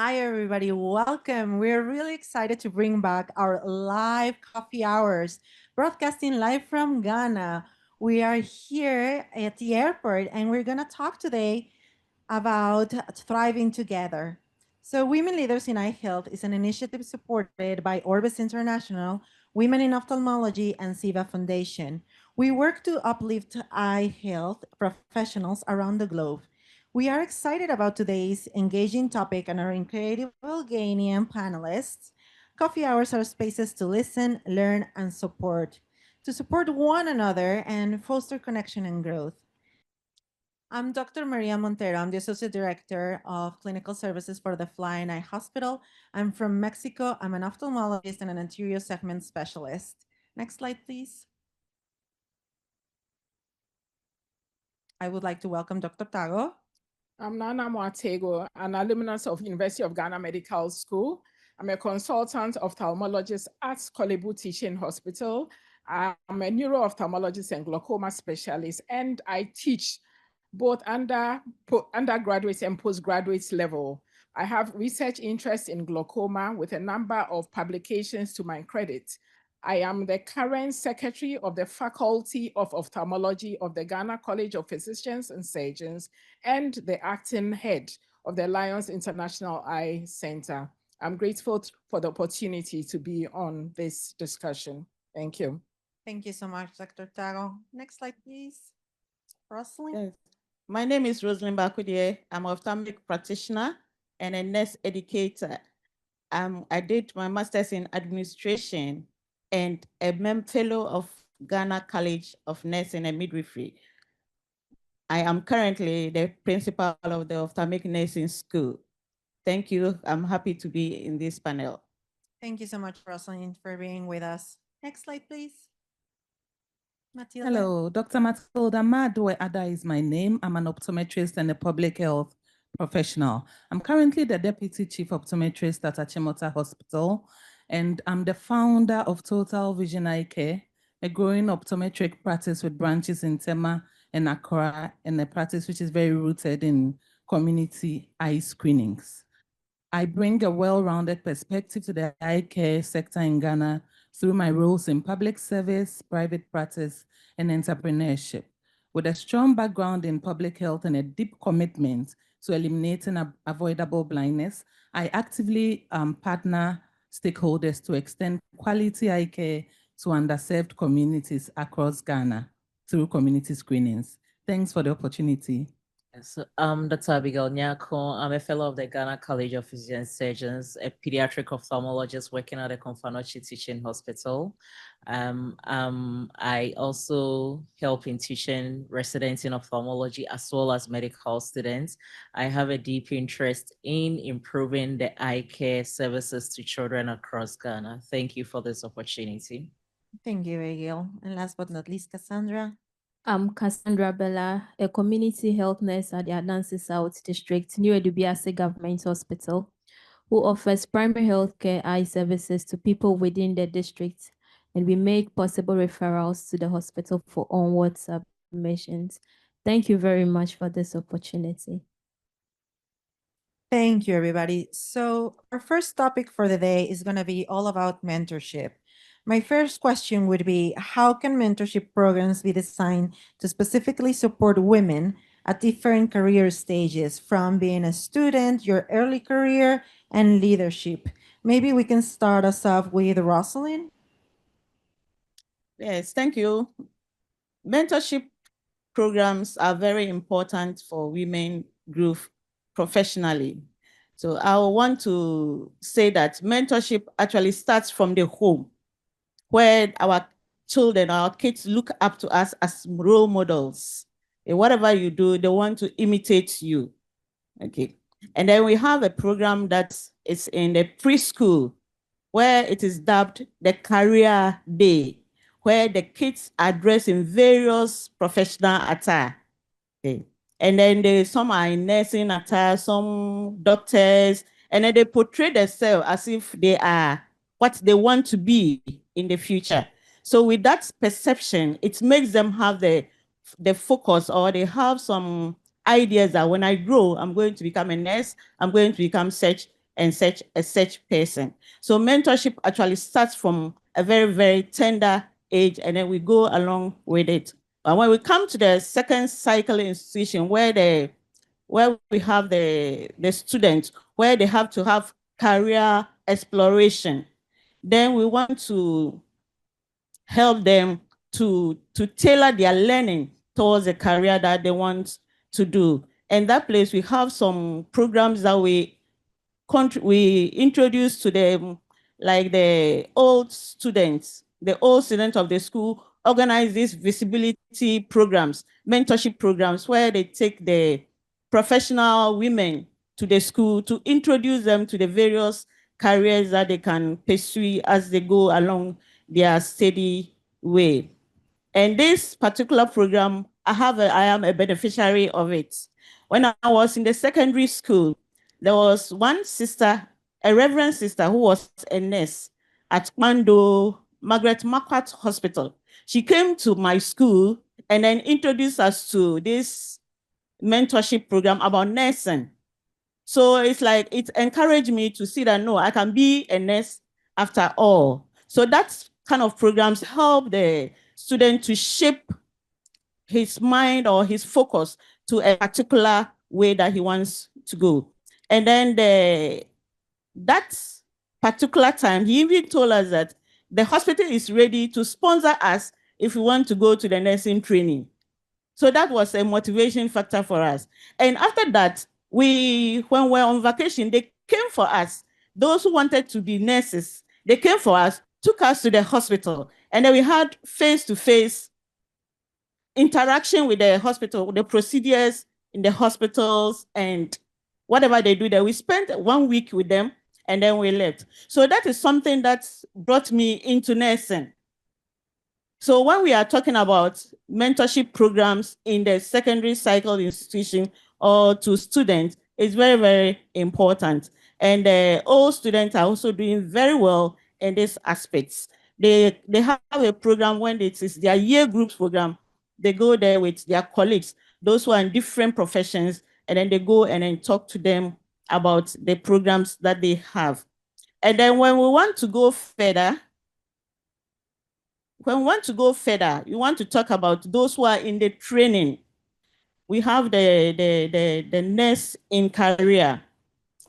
Hi, everybody. Welcome. We're really excited to bring back our live coffee hours, broadcasting live from Ghana. We are here at the airport and we're going to talk today about thriving together. So, Women Leaders in Eye Health is an initiative supported by Orbis International, Women in Ophthalmology, and SIVA Foundation. We work to uplift eye health professionals around the globe. We are excited about today's engaging topic and our incredible Ghanaian panelists. Coffee hours are spaces to listen, learn, and to support one another and foster connection and growth. I'm Dr. Maria Montero. I'm the Associate Director of Clinical Services for the Flying Eye Hospital. I'm from Mexico. I'm an ophthalmologist and an anterior segment specialist. Next slide, please. I would like to welcome Dr. Tagoe. I'm Naamuah, an alumnus of University of Ghana Medical School. I'm a consultant ophthalmologist at Korle Teaching Hospital. I'm a neuro-ophthalmologist and glaucoma specialist, and I teach both undergraduate and postgraduate level. I have research interest in glaucoma with a number of publications to my credit. I am the current secretary of the Faculty of Ophthalmology of the Ghana College of Physicians and Surgeons and the acting head of the Lions International Eye Center. I'm grateful for the opportunity to be on this discussion. Thank you. Thank you so much, Dr. Tagoe. Next slide, please. Rosalind. Yes. My name is Rosalind Bakudie. I'm an ophthalmic practitioner and a nurse educator. I did my master's in administration and a fellow of Ghana College of Nursing and Midwifery. I am currently the principal of the ophthalmic nursing school. Thank you. I'm happy to be in this panel. Thank you so much, Rosalind, for being with us. Next slide, please. Matilda. Hello, Dr. Matilda Madwe Ada is my name. I'm an optometrist and a public health professional. I'm currently the Deputy Chief Optometrist at Achimota Hospital, and I'm the founder of Total Vision Eye Care, a growing optometric practice with branches in Tema and Accra, and a practice which is very rooted in community eye screenings. I bring a well-rounded perspective to the eye care sector in Ghana through my roles in public service, private practice, and entrepreneurship. With a strong background in public health and a deep commitment to eliminating avoidable blindness, I actively partner stakeholders to extend quality eye care to underserved communities across Ghana through community screenings. Thanks for the opportunity. So I'm Dr. Abigail Nyako. I'm a fellow of the Ghana College of Physicians and Surgeons, a pediatric ophthalmologist working at the Konfanochi Teaching Hospital. I also help in teaching residents in ophthalmology as well as medical students. I have a deep interest in improving the eye care services to children across Ghana. Thank you for this opportunity. Thank you, Abigail. And last but not least, Cassandra. I'm Cassandra Bella, a community health nurse at the Adansi South District, near Dubiase Government Hospital, who offers primary health care eye services to people within the district, and we make possible referrals to the hospital for onward submissions. Thank you very much for this opportunity. Thank you, everybody. So our first topic for the day is going to be all about mentorship. My first question would be, how can mentorship programs be designed to specifically support women at different career stages, from being a student, your early career, and leadership? Maybe we can start us off with Rosalind. Yes, thank you. Mentorship programs are very important for women growth professionally. So I want to say that mentorship actually starts from the home, where our children, our kids look up to us as role models. And whatever you do, they want to imitate you. Okay. And then we have a program that is in the preschool, where it is dubbed the Career Day, where the kids are dressed in various professional attire. Okay. And then some are in nursing attire, some doctors, and then they portray themselves as if they are what they want to be in the future. So with that perception, it makes them have the focus, or they have some ideas that when I grow, I'm going to become a nurse, I'm going to become such, and such person. So mentorship actually starts from a very, very tender age, and then we go along with it. And when we come to the second cycle institution where we have the students, where they have to have career exploration, then we want to help them to tailor their learning towards a career that they want to do. And that place, we have some programs that we introduce to them, like the old students of the school organize these visibility programs, mentorship programs, where they take the professional women to the school to introduce them to the various careers that they can pursue as they go along their steady way. And this particular program, I am a beneficiary of it. When I was in the secondary school, there was one sister, a reverend sister, who was a nurse at Mando Margaret Marquardt Hospital. She came to my school and then introduced us to this mentorship program about nursing. So it's like, it encouraged me to see that, no, I can be a nurse after all. So that kind of programs help the student to shape his mind or his focus to a particular way that he wants to go. And then that particular time, he even told us that the hospital is ready to sponsor us if we want to go to the nursing training. So that was a motivation factor for us. And after that, when we're on vacation, they came for us. Those who wanted to be nurses, they came for us, took us to the hospital, and then we had face-to-face interaction with the hospital, with the procedures in the hospitals and whatever they do there. We spent 1 week with them and then we left. So that is something that brought me into nursing. So when we are talking about mentorship programs in the secondary cycle institution or to students, it's very, very important. And all students are also doing very well in these aspects. They have a program when it is their year groups program. They go there with their colleagues, those who are in different professions, and then they go and then talk to them about the programs that they have. And then when we want to go further, you want to talk about those who are in the training. We have the nurse in career.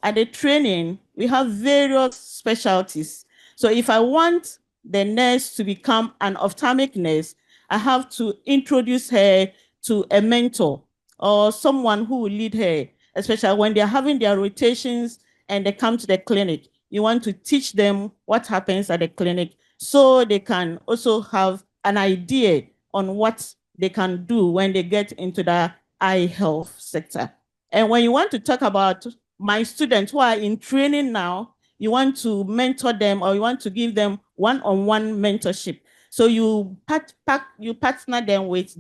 At the training, we have various specialties. So if I want the nurse to become an ophthalmic nurse, I have to introduce her to a mentor or someone who will lead her, especially when they're having their rotations and they come to the clinic. You want to teach them what happens at the clinic so they can also have an idea on what they can do when they get into the eye health sector. And when you want to talk about my students who are in training now, you want to mentor them or you want to give them one-on-one mentorship. So you partner them with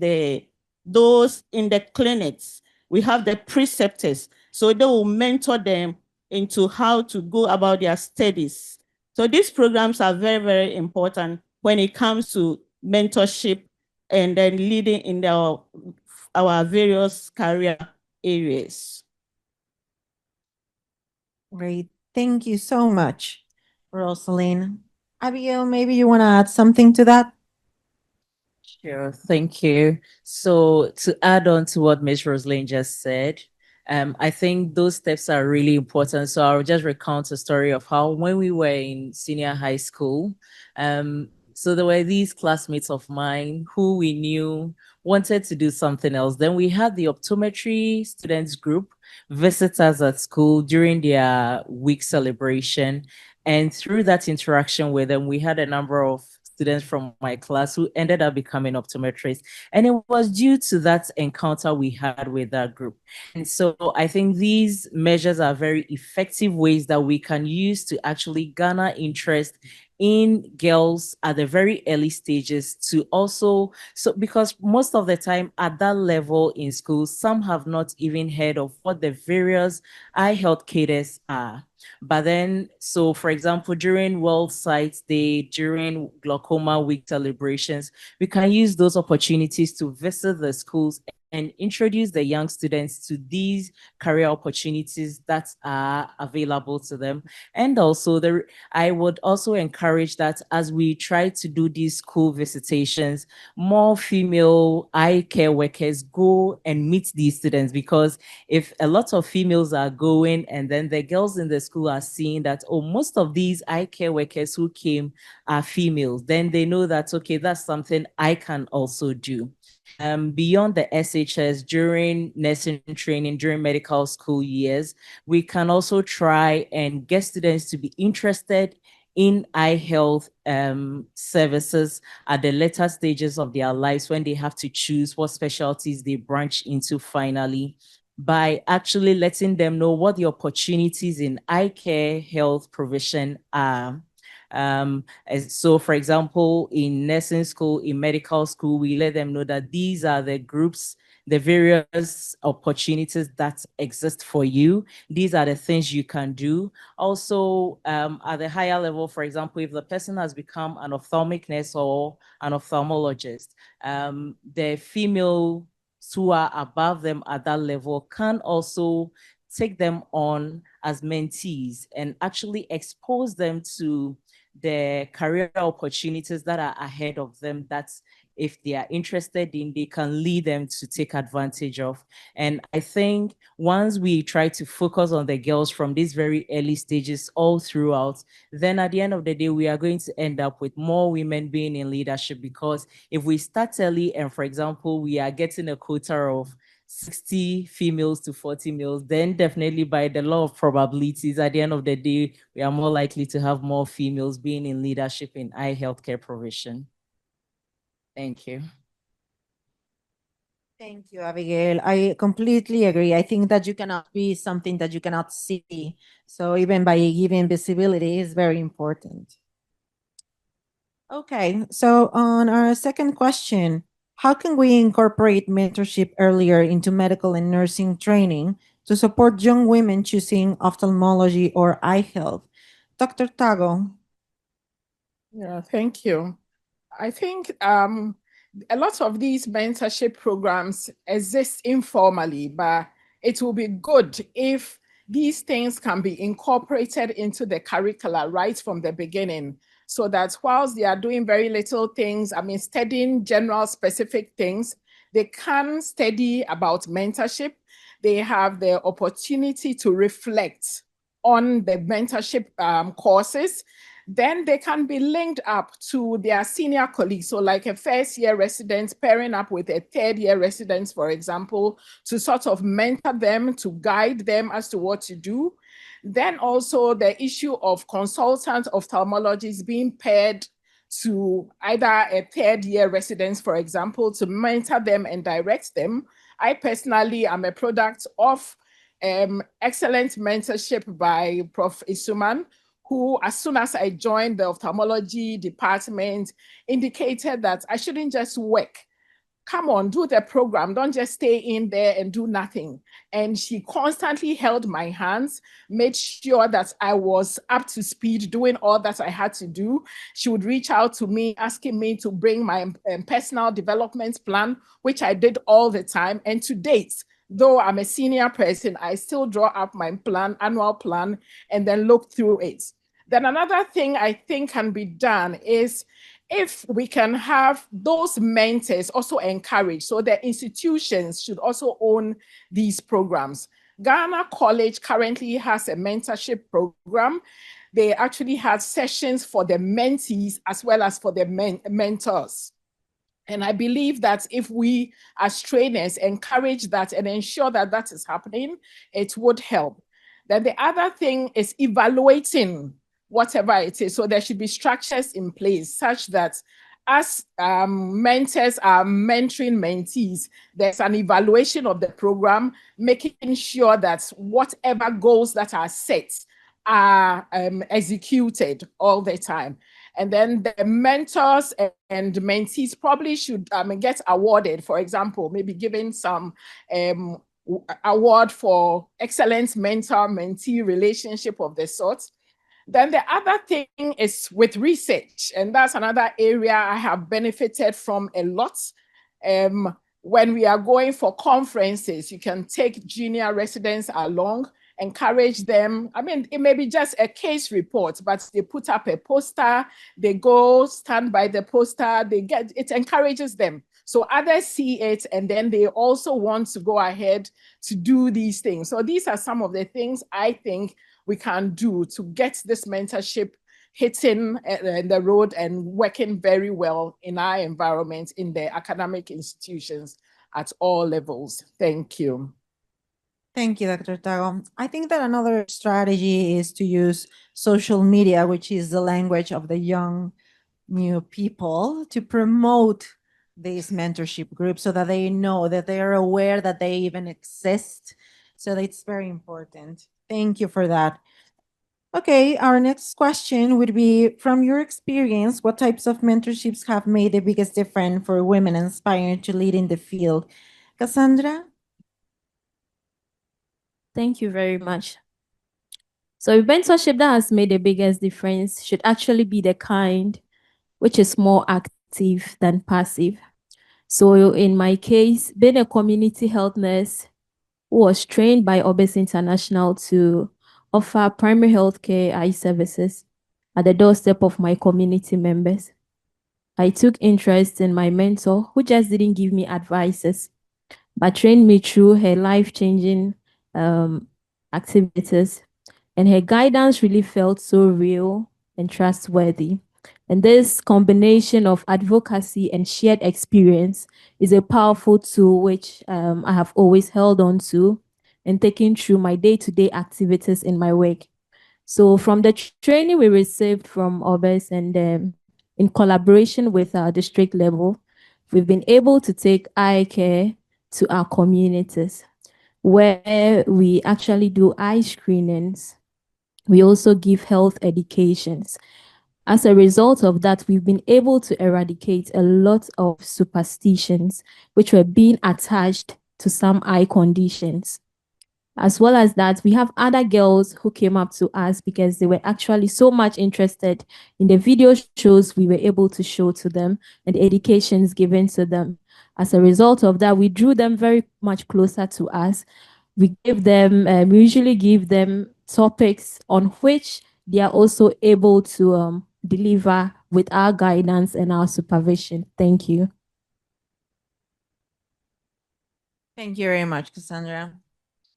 those in the clinics. We have the preceptors. So they will mentor them into how to go about their studies. So these programs are very, very important when it comes to mentorship and then leading in our various career areas. Great. Thank you so much, Rosaline. Abigail, maybe you want to add something to that? Sure, thank you. So to add on to what Ms. Rosaline just said, I think those steps are really important. So I'll just recount a story of how when we were in senior high school, so there were these classmates of mine who we knew wanted to do something else. Then we had the optometry students group visit us at school during their week celebration. And through that interaction with them, we had a number of students from my class who ended up becoming optometrists. And it was due to that encounter we had with that group. And so I think these measures are very effective ways that we can use to actually garner interest in girls at the very early stages to also, so because most of the time at that level in school, some have not even heard of what the various eye health cadres are. But then, so for example, during World Sight Day, during Glaucoma Week celebrations, we can use those opportunities to visit the schools and introduce the young students to these career opportunities that are available to them. And also, I would also encourage that as we try to do these school visitations, more female eye care workers go and meet these students, because if a lot of females are going and then the girls in the school are seeing that, oh, most of these eye care workers who came are females, then they know that, okay, that's something I can also do. Beyond the SHS, during nursing training, during medical school years, we can also try and get students to be interested in eye health services at the later stages of their lives, when they have to choose what specialties they branch into finally, by actually letting them know what the opportunities in eye care health provision are. So for example, in nursing school, in medical school, we let them know that these are the groups, the various opportunities that exist for you. These are the things you can do. Also, at the higher level, for example, if the person has become an ophthalmic nurse or an ophthalmologist, the female who are above them at that level can also take them on as mentees and actually expose them to the career opportunities that are ahead of them, that if they are interested in, they can lead them to take advantage of. And I think once we try to focus on the girls from these very early stages all throughout, then at the end of the day, we are going to end up with more women being in leadership, because if we start early and, for example, we are getting a quota of 60 females to 40 males, then definitely by the law of probabilities, at the end of the day, we are more likely to have more females being in leadership in eye healthcare provision. Thank you. Thank you, Abigail. I completely agree. I think that you cannot be something that you cannot see. So even by giving visibility is very important. Okay, so on our second question, how can we incorporate mentorship earlier into medical and nursing training to support young women choosing ophthalmology or eye health? Dr. Tagoe. Yeah, thank you. I think a lot of these mentorship programs exist informally, but it will be good if these things can be incorporated into the curricula right from the beginning, so that whilst they are doing very little things, I mean, studying general specific things, they can study about mentorship. They have the opportunity to reflect on the mentorship courses. Then they can be linked up to their senior colleagues. So like a first-year resident pairing up with a third-year resident, for example, to sort of mentor them, to guide them as to what to do. Then also the issue of consultant ophthalmologists being paired to either a third-year residents, for example, to mentor them and direct them. I personally am a product of excellent mentorship by Prof. Isuman, who, as soon as I joined the ophthalmology department, indicated that I shouldn't just work. Come on, do the program. Don't just stay in there and do nothing. And she constantly held my hands, made sure that I was up to speed doing all that I had to do. She would reach out to me, asking me to bring my personal development plan, which I did all the time. And to date, though I'm a senior person, I still draw up my plan, annual plan, and then look through it. Then another thing I think can be done is if we can have those mentors also encouraged, so the institutions should also own these programs. Ghana College currently has a mentorship program. They actually have sessions for the mentees as well as for the mentors. And I believe that if we as trainers encourage that and ensure that that is happening, it would help. Then the other thing is evaluating whatever it is. So there should be structures in place such that as mentors are mentoring mentees, there's an evaluation of the program, making sure that whatever goals that are set are executed all the time. And then the mentors and mentees probably should get awarded, for example, maybe given some award for excellent mentor-mentee relationship of the sort. Then the other thing is with research, and that's another area I have benefited from a lot. when we are going for conferences, you can take junior residents along, encourage them. I mean, it may be just a case report, but they put up a poster, they go stand by the poster, it encourages them. So others see it, and then they also want to go ahead to do these things. So these are some of the things I think we can do to get this mentorship hitting the road and working very well in our environment, in the academic institutions at all levels. Thank you. Thank you, Dr. Tagoe. I think that another strategy is to use social media, which is the language of the young new people, to promote these mentorship groups so that they know, that they are aware that they even exist. So it's very important. Thank you for that. Okay, our next question would be, from your experience, what types of mentorships have made the biggest difference for women aspiring to lead in the field? Cassandra? Thank you very much. So mentorship that has made the biggest difference should actually be the kind which is more active than passive. So in my case, being a community health nurse who was trained by Orbis International to offer primary health care eye services at the doorstep of my community members, I took interest in my mentor, who just didn't give me advices, but trained me through her life-changing activities. And her guidance really felt so real and trustworthy. And this combination of advocacy and shared experience is a powerful tool which I have always held on to and taken through my day-to-day activities in my work. So from the training we received from Orbis and in collaboration with our district level, we've been able to take eye care to our communities, where we actually do eye screenings. We also give health educations. As a result of that, we've been able to eradicate a lot of superstitions which were being attached to some eye conditions. As well as that, we have other girls who came up to us because they were actually so much interested in the video shows we were able to show to them and the educations given to them. As a result of that, we drew them very much closer to us. We usually give them topics on which they are also able to deliver with our guidance and our supervision. Thank you. Thank you very much, Cassandra.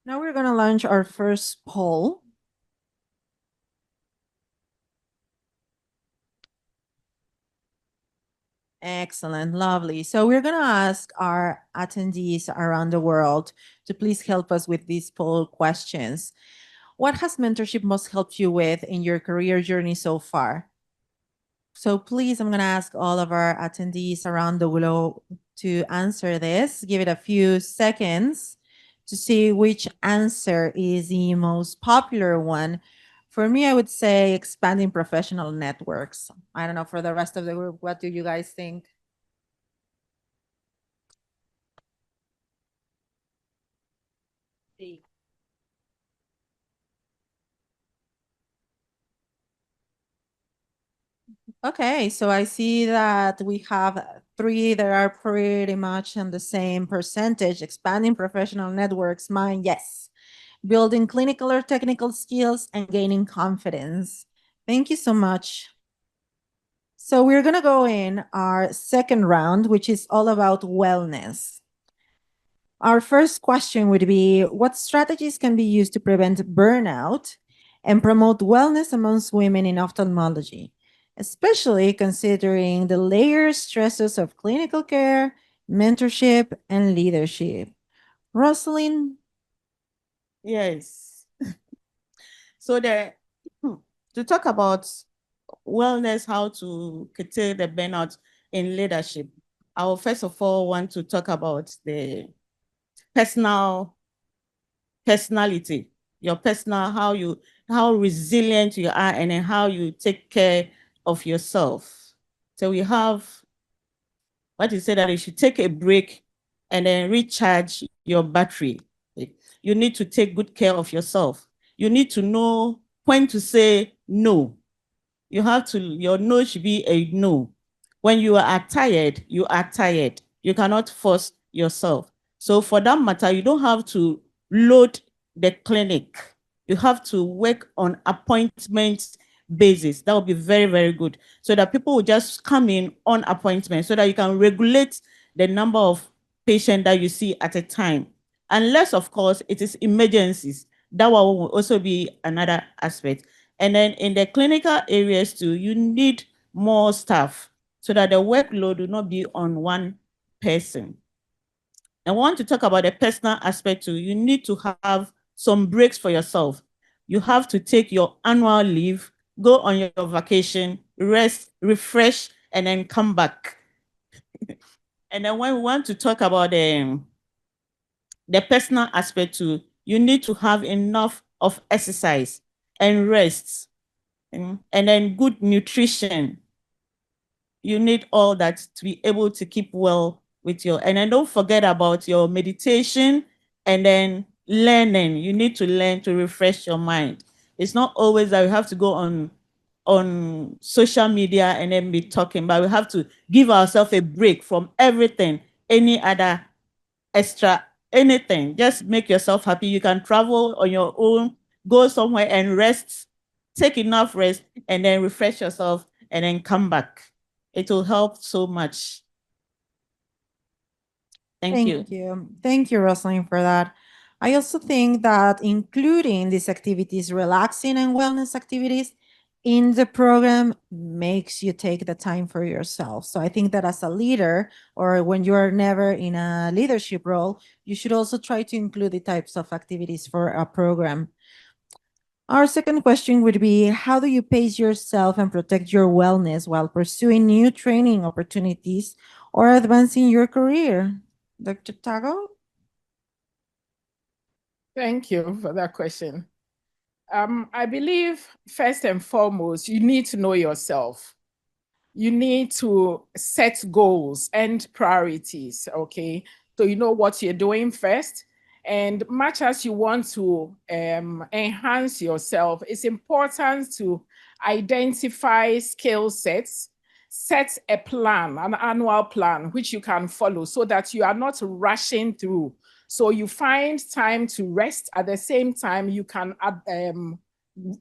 Now we're going to launch our first poll. Excellent, lovely. So we're going to ask our attendees around the world to please help us with these poll questions. What has mentorship most helped you with in your career journey so far? So please, I'm going to ask all of our attendees around the globe to answer this. Give it a few seconds to see which answer is the most popular one. For me, I would say expanding professional networks. I don't know, for the rest of the group, what do you guys think? Okay, so I see that we have 3 that are pretty much on the same percentage. Expanding professional networks, mine, yes. Building clinical or technical skills and gaining confidence. Thank you so much. So we're going to go in our second round, which is all about wellness. Our first question would be, what strategies can be used to prevent burnout and promote wellness amongst women in ophthalmology, especially considering the layered stresses of clinical care, mentorship, and leadership? Rosalind? Yes. So to talk about wellness, how to curtail the burnout in leadership, I will first of all want to talk about the personality, your personal, how resilient you are, and then how you take care of yourself. So we have what you say that you should take a break and then recharge your battery. You need to take good care of yourself. You need to know when to say no. Your no should be a no. When you are tired, you are tired. You cannot force yourself. So for that matter, you don't have to load the clinic. You have to work on appointment basis. That would be very, very good. So that people will just come in on appointment so that you can regulate the number of patients that you see at a time. Unless, of course, it is emergencies. That one will also be another aspect. And then in the clinical areas too, you need more staff so that the workload will not be on one person. I want to talk about the personal aspect too. You need to have some breaks for yourself. You have to take your annual leave, go on your vacation, rest, refresh, and then come back. And then when we want to talk about the personal aspect too, you need to have enough of exercise and rest, and then good nutrition. You need all that to be able to keep well with your, and then don't forget about your meditation and then learning. You need to learn to refresh your mind. It's not always that we have to go on social media and then be talking, but we have to give ourselves a break from everything, any other extra, anything. Just make yourself happy. You can travel on your own, go somewhere and rest, take enough rest, and then refresh yourself and then come back. It will help so much. Thank you. Thank you, Rosalind, for that. I also think that including these activities, relaxing and wellness activities in the program makes you take the time for yourself. So I think that as a leader, or when you are never in a leadership role, you should also try to include the types of activities for a program. Our second question would be, how do you pace yourself and protect your wellness while pursuing new training opportunities or advancing your career? Dr. Tagoe? Thank you for that question. I believe first and foremost, you need to know yourself. You need to set goals and priorities, okay? So you know what you're doing first. And much as you want to enhance yourself, it's important to identify skill sets, set a plan, an annual plan, which you can follow so that you are not rushing through. So you find time to rest. At the same time, you can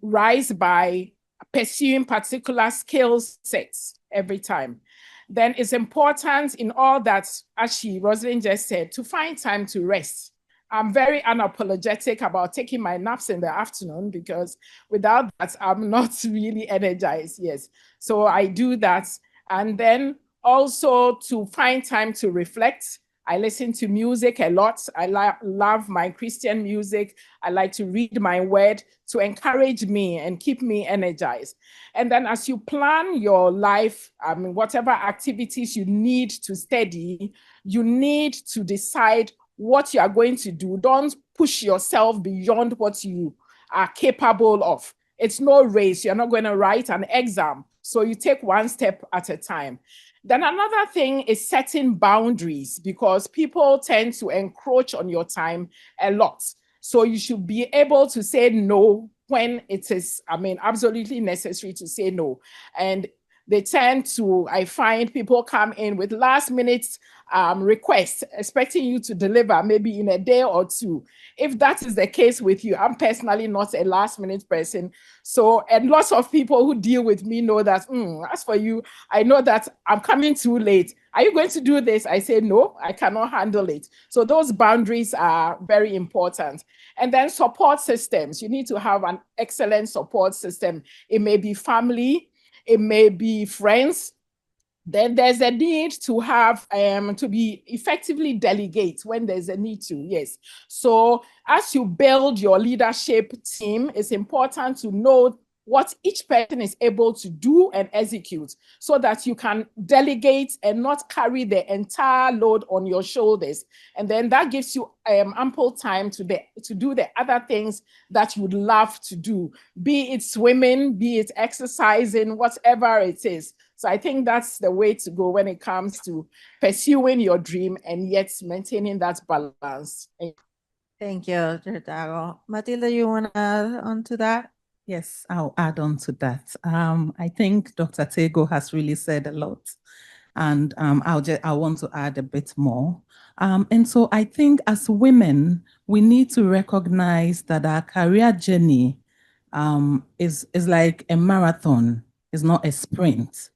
rise by pursuing particular skill sets every time. Then it's important in all that, as Rosalind just said, to find time to rest. I'm very unapologetic about taking my naps in the afternoon because without that, I'm not really energized. Yes. So I do that. And then also to find time to reflect. I listen to music a lot. I love my Christian music. I like to read my word to encourage me and keep me energized. And then as you plan your life, whatever activities you need to study, you need to decide what you are going to do. Don't push yourself beyond what you are capable of. It's no race. You're not going to write an exam. So you take one step at a time. Then another thing is setting boundaries, because people tend to encroach on your time a lot. So you should be able to say no when it is, absolutely necessary to say no. And they tend to, I find people come in with last minute requests, expecting you to deliver maybe in a day or two. If that is the case with you, I'm personally not a last minute person. So, and lots of people who deal with me know that, as for you, I know that I'm coming too late. Are you going to do this? I say, no, I cannot handle it. So those boundaries are very important. And then support systems. You need to have an excellent support system. It may be family, it may be friends. Then there's a need to have to be effectively delegate when there's a need to. Yes. So as you build your leadership team, it's important to know what each person is able to do and execute so that you can delegate and not carry the entire load on your shoulders. And then that gives you ample time to do the other things that you would love to do, be it swimming, be it exercising, whatever it is. So I think that's the way to go when it comes to pursuing your dream and yet maintaining that balance. Thank you, Dr. Tagoe. Matilda, you want to add on to that? Yes, I'll add on to that. I think Dr. Tagoe has really said a lot. And I want to add a bit more. And so I think as women, we need to recognize that our career journey is like a marathon, it's not a sprint.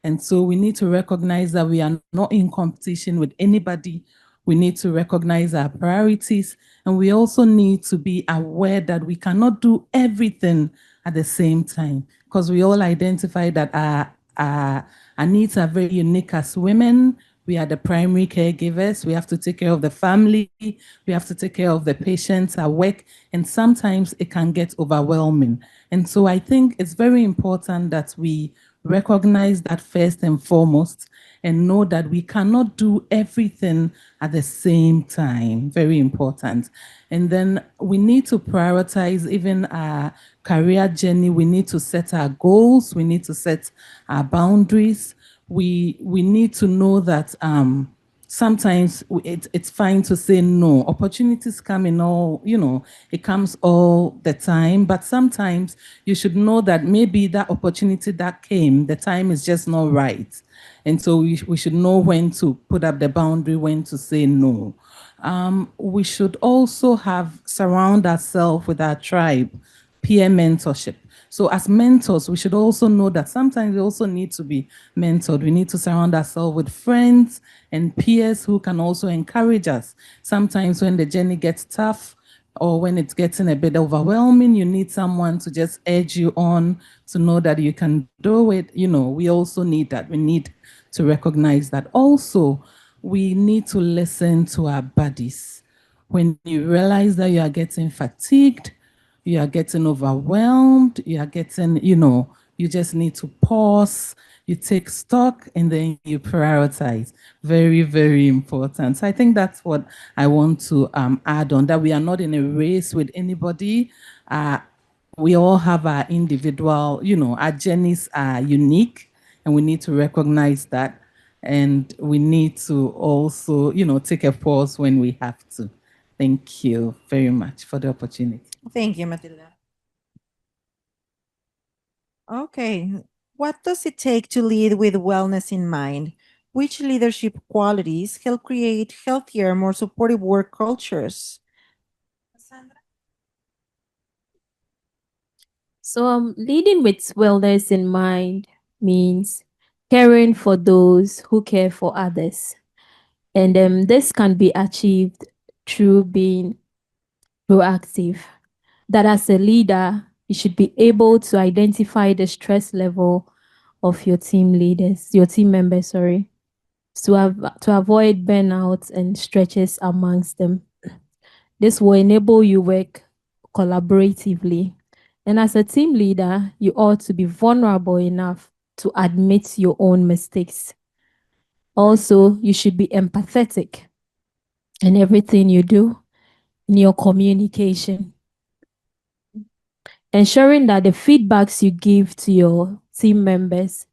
And so we need to recognize that we are not in competition with anybody. We need to recognize our priorities, and we also need to be aware that we cannot do everything at the same time, because we all identify that our needs are very unique as women. We are the primary caregivers. We have to take care of the family. We have to take care of the patients at work. And sometimes it can get overwhelming. And so I think it's very important that we recognize that first and foremost and know that we cannot do everything at the same time. Very important. And then we need to prioritize even our career journey. We need to set our goals. We need to set our boundaries. We need to know that sometimes it's fine to say no. Opportunities come in all, it comes all the time. But sometimes you should know that maybe that opportunity that came, the time is just not right. And so we should know when to put up the boundary, when to say no. We should also surround ourselves with our tribe, peer mentorship. So as mentors, we should also know that sometimes we also need to be mentored. We need to surround ourselves with friends and peers who can also encourage us. Sometimes when the journey gets tough or when it's getting a bit overwhelming, you need someone to just urge you on, to know that you can do it. We also need that. We need to recognize that. Also, we need to listen to our bodies. When you realize that you are getting fatigued, you are getting overwhelmed, you are getting, you just need to pause, you take stock, and then you prioritize. Very, very important. So I think that's what I want to add on, that we are not in a race with anybody. We all have our individual, our journeys are unique, and we need to recognize that. And we need to also, take a pause when we have to. Thank you very much for the opportunity. Thank you, Matilda. Okay, what does it take to lead with wellness in mind? Which leadership qualities help create healthier, more supportive work cultures? Sandra? So leading with wellness in mind means caring for those who care for others. And this can be achieved through being proactive. That as a leader, you should be able to identify the stress level of your team members, sorry, to avoid burnout and stretches amongst them. This will enable you work collaboratively. And as a team leader, you ought to be vulnerable enough to admit your own mistakes. Also, you should be empathetic in everything you do, in your communication. Ensuring that the feedbacks you give to your team members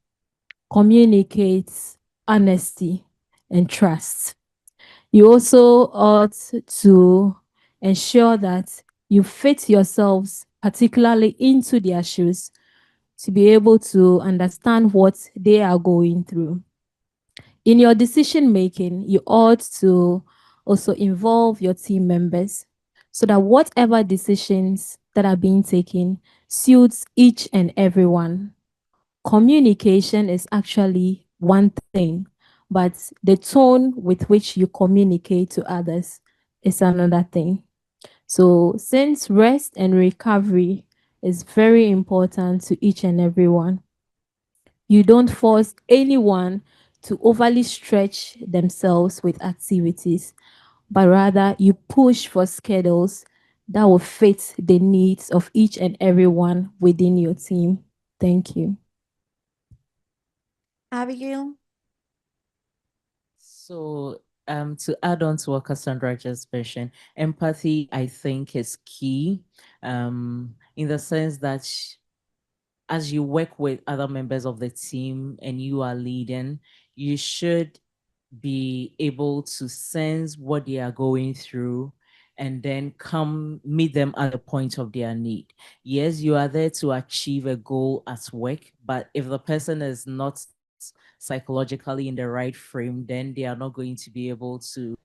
communicates honesty and trust. You also ought to ensure that you fit yourselves particularly into their shoes to be able to understand what they are going through. In your decision making, you ought to also involve your team members so that whatever decisions that are being taken suits each and everyone. Communication is actually one thing, but the tone with which you communicate to others is another thing. So since rest and recovery is very important to each and everyone, you don't force anyone to overly stretch themselves with activities, but rather you push for schedules that will fit the needs of each and everyone within your team. Thank you. Abigail? So to add on to what Cassandra just mentioned, empathy, I think, is key in the sense that as you work with other members of the team and you are leading, you should be able to sense what they are going through and then come meet them at the point of their need. Yes, you are there to achieve a goal at work, but if the person is not psychologically in the right frame, then they are not going to be able to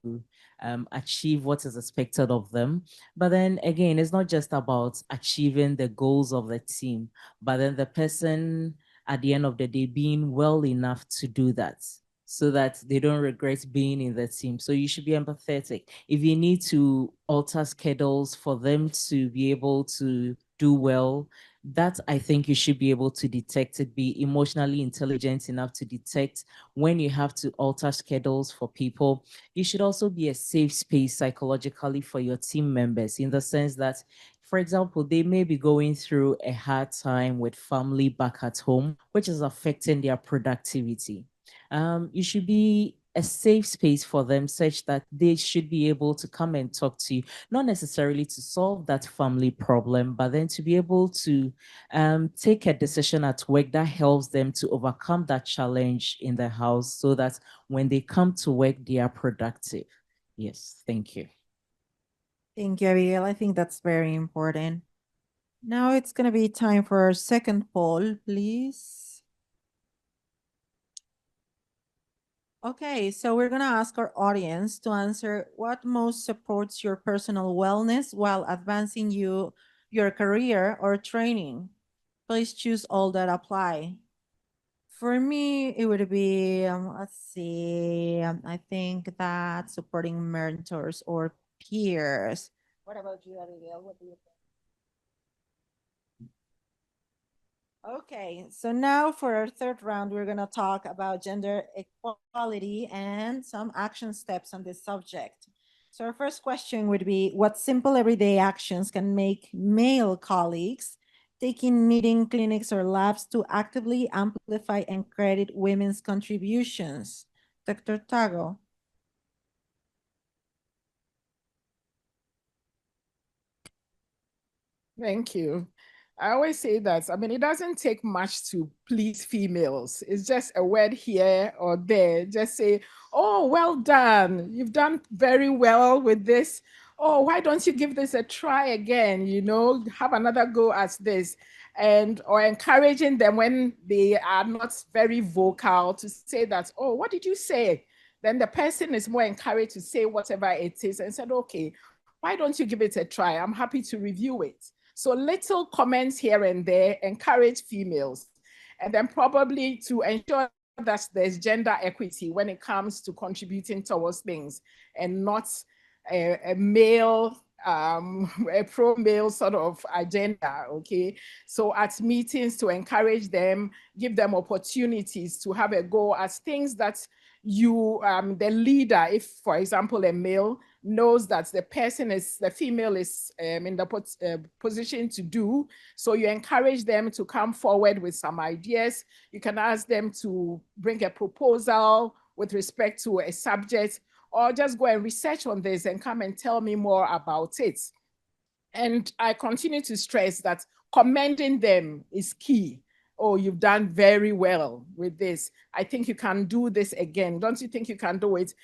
achieve what is expected of them. But then again, it's not just about achieving the goals of the team, but then the person at the end of the day being well enough to do that, so that they don't regret being in the team. So you should be empathetic. If you need to alter schedules for them to be able to do well, that I think you should be able to detect it, be emotionally intelligent enough to detect when you have to alter schedules for people. You should also be a safe space psychologically for your team members, in the sense that, for example, they may be going through a hard time with family back at home, which is affecting their productivity. You should be a safe space for them, such that they should be able to come and talk to you, not necessarily to solve that family problem, but then to be able to take a decision at work that helps them to overcome that challenge in the house, so that when they come to work, they are productive. Yes, thank you. Thank you, Abigail. I think that's very important. Now it's going to be time for our second poll, please. Okay, so we're going to ask our audience to answer what most supports your personal wellness while advancing your career or training. Please choose all that apply. For me, it would be, let's see, I think that supporting mentors or peers. What about you, Abigail? What do you think? Okay, so now for our third round, we're going to talk about gender equality and some action steps on this subject. So our first question would be, what simple everyday actions can make male colleagues taking meeting clinics or labs to actively amplify and credit women's contributions? Dr. Tagoe. Thank you. I always say that, I mean, it doesn't take much to please females. It's just a word here or there. Just say, oh, well done. You've done very well with this. Oh, why don't you give this a try again? You know, have another go at this. And or encouraging them when they are not very vocal to say that, oh, what did you say? Then the person is more encouraged to say whatever it is and said, okay, why don't you give it a try? I'm happy to review it. So little comments here and there encourage females. And then probably to ensure that there's gender equity when it comes to contributing towards things, and not a male, a pro-male sort of agenda, okay? So at meetings, to encourage them, give them opportunities to have a go at things that you, the leader, if for example, a male, knows that the female is in the position to do. So you encourage them to come forward with some ideas. You can ask them to bring a proposal with respect to a subject, or just go and research on this and come and tell me more about it. And I continue to stress that commending them is key. Oh, you've done very well with this. I think you can do this again. Don't you think you can do it?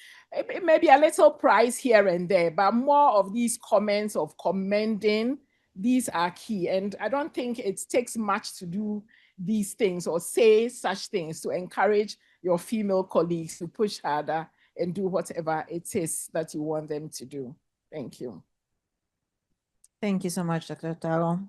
Maybe a little prize here and there, but more of these comments of commending, these are key. And I don't think it takes much to do these things or say such things to encourage your female colleagues to push harder and do whatever it is that you want them to do. Thank you. Thank you so much, Dr. Tagoe.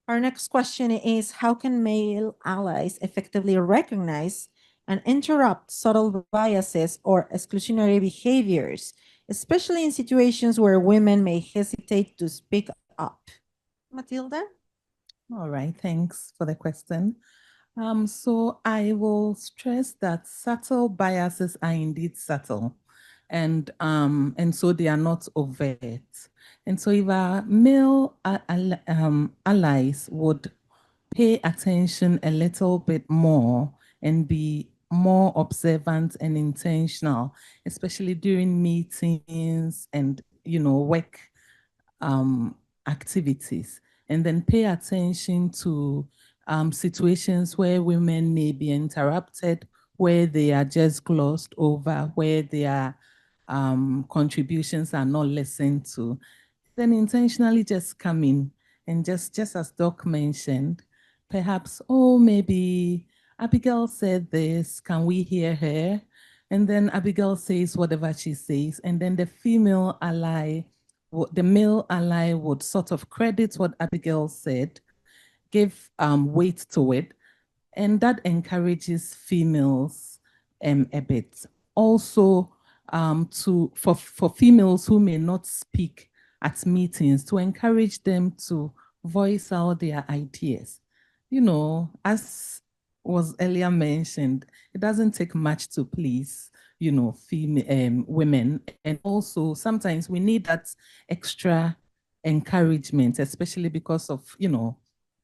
Our next question is, how can male allies effectively recognize and interrupt subtle biases or exclusionary behaviors, especially in situations where women may hesitate to speak up? Matilda? All right, thanks for the question. So I will stress that subtle biases are indeed subtle, and so they are not overt. And so if our male allies would pay attention a little bit more and be more observant and intentional, especially during meetings and work activities, and then pay attention to situations where women may be interrupted, where they are just glossed over, where their contributions are not listened to, then intentionally just come in and just as Doc mentioned, perhaps, oh, maybe Abigail said this, can we hear her? And then Abigail says whatever she says, and then the female ally, the male ally would sort of credit what Abigail said, give weight to it, and that encourages females a bit. Also, for females who may not speak at meetings, to encourage them to voice out their ideas. You know, as was earlier mentioned, it doesn't take much to please, you know, female women, and also sometimes we need that extra encouragement, especially because of, you know,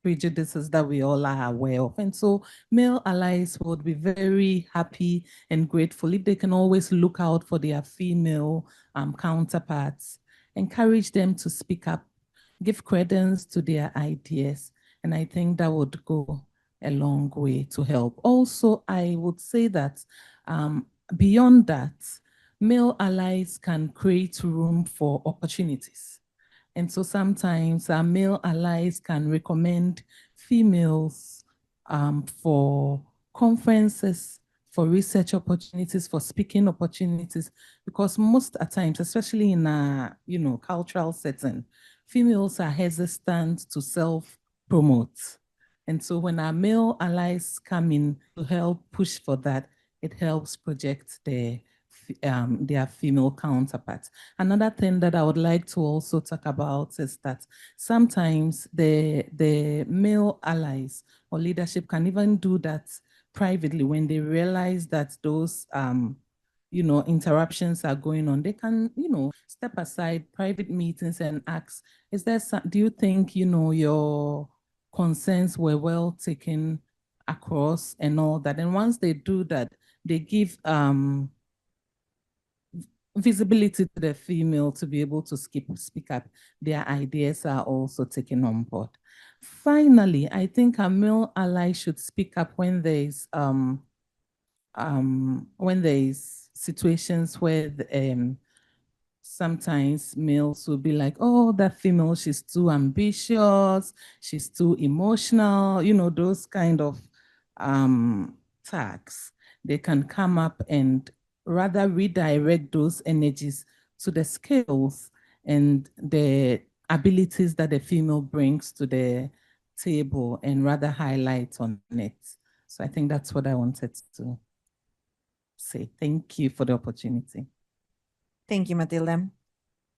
prejudices that we all are aware of. And so male allies would be very happy and grateful if they can always look out for their female counterparts, encourage them to speak up, give credence to their ideas. And I think that would go a long way to help. Also, I would say that beyond that, male allies can create room for opportunities. And so sometimes our male allies can recommend females for conferences, for research opportunities, for speaking opportunities, because most at times, especially in a cultural setting, females are hesitant to self-promote. And so when our male allies come in to help push for that, it helps project their female counterparts. Another thing that I would like to also talk about is that sometimes the male allies or leadership can even do that privately when they realize that those interruptions are going on. They can, step aside private meetings and ask, do you think, your concerns were well taken across and all that? And once they do that, they give visibility to the female to be able to speak up. Their ideas are also taken on board. Finally, I think a male ally should speak up when there's situations where sometimes males will be like, oh, that female, she's too ambitious, she's too emotional, those kind of tags. They can come up and rather redirect those energies to the skills and the abilities that the female brings to the table and rather highlight on it. So I think that's what I wanted to say. Thank you for the opportunity. Thank you, Matilda.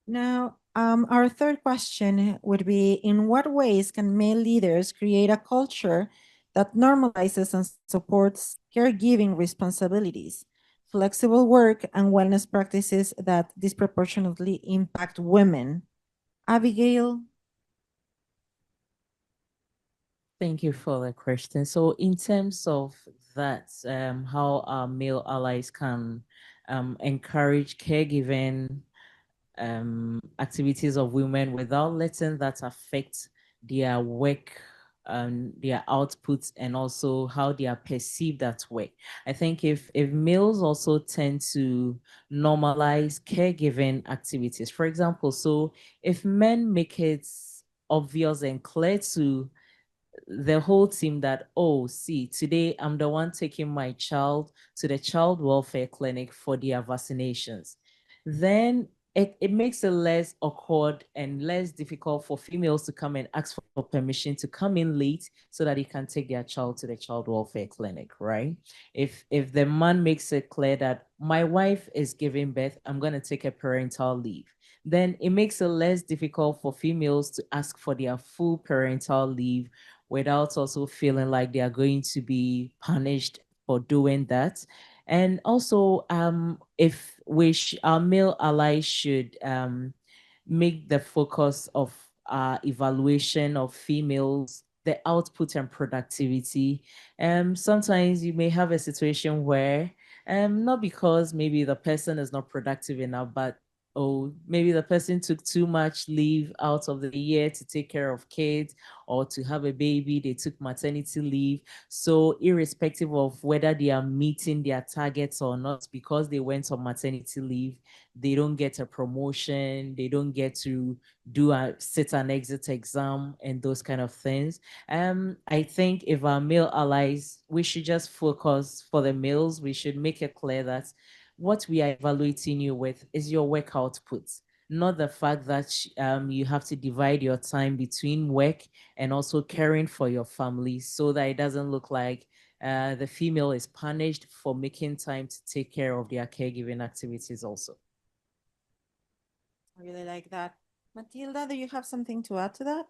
Now, our third question would be, in what ways can male leaders create a culture that normalizes and supports caregiving responsibilities, flexible work, and wellness practices that disproportionately impact women? Abigail? Thank you for the question. So in terms of that, how our male allies can encourage caregiving activities of women without letting that affect their work, their outputs, and also how they are perceived at work. I think if males also tend to normalize caregiving activities, for example, so if men make it obvious and clear to the whole team that, oh, see, today I'm the one taking my child to the child welfare clinic for their vaccinations, then it makes it less awkward and less difficult for females to come and ask for permission to come in late so that they can take their child to the child welfare clinic, right? If the man makes it clear that my wife is giving birth, I'm going to take a parental leave, then it makes it less difficult for females to ask for their full parental leave without also feeling like they are going to be punished for doing that. And also, if our male allies should make the focus of evaluation of females, the output and productivity. Sometimes you may have a situation where, not because maybe the person is not productive enough, but oh, maybe the person took too much leave out of the year to take care of kids or to have a baby, they took maternity leave. So irrespective of whether they are meeting their targets or not, because they went on maternity leave, they don't get a promotion, they don't get to do a sit and exit exam and those kind of things. I think if our male allies, we should just focus for the males, we should make it clear that what we are evaluating you with is your work output, not the fact that you have to divide your time between work and also caring for your family, so that it doesn't look like the female is punished for making time to take care of their caregiving activities also. I really like that. Matilda, do you have something to add to that?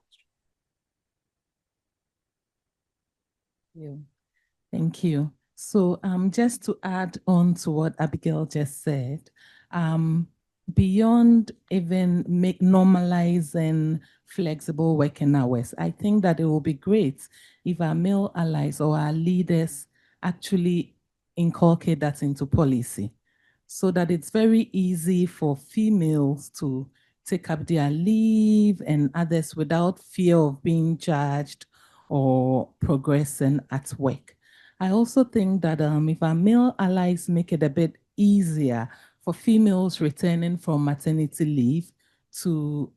Yeah. Thank you. So just to add on to what Abigail just said, beyond even normalizing flexible working hours, I think that it will be great if our male allies or our leaders actually inculcate that into policy, so that it's very easy for females to take up their leave and others without fear of being judged or progressing at work. I also think that if our male allies make it a bit easier for females returning from maternity leave to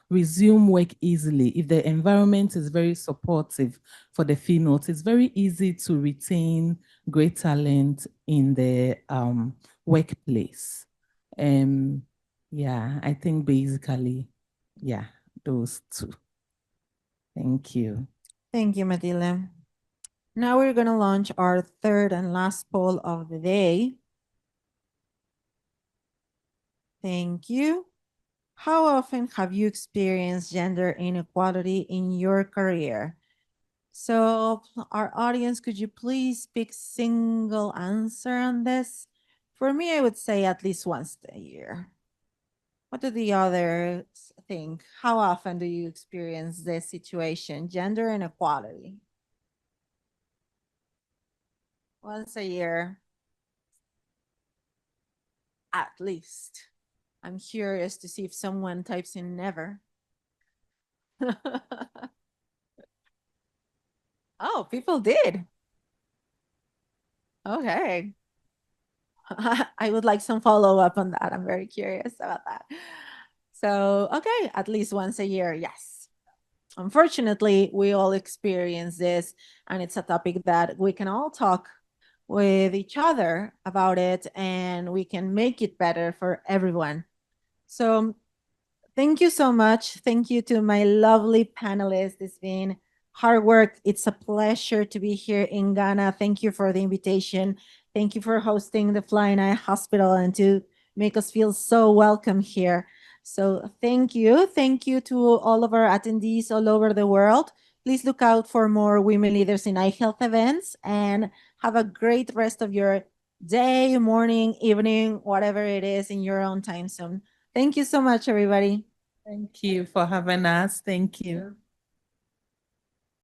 resume work easily. If the environment is very supportive for the females, it's very easy to retain great talent in the workplace. Yeah, I think basically, yeah, those two. Thank you. Thank you, Matilda. Now we're going to launch our third and last poll of the day. Thank you. How often have you experienced gender inequality in your career? So our audience, could you please pick single answer on this? For me, I would say at least once a year. What do the others think? How often do you experience this situation, gender inequality? Once a year, at least. I'm curious to see if someone types in never. Oh, people did. Okay. I would like some follow-up on that. I'm very curious about that. So, okay, at least once a year, yes. Unfortunately, we all experience this, and it's a topic that we can all talk with each other about it, and we can make it better for everyone. So, thank you so much. Thank you to my lovely panelists. It's been hard work. It's a pleasure to be here in Ghana. Thank you for the invitation. Thank you for hosting the Flying Eye Hospital and to make us feel so welcome here. So thank you. Thank you to all of our attendees all over the world. Please look out for more women leaders in eye health events, and have a great rest of your day, morning, evening, whatever it is in your own time zone. Thank you so much, everybody. Thank you for having us. Thank you.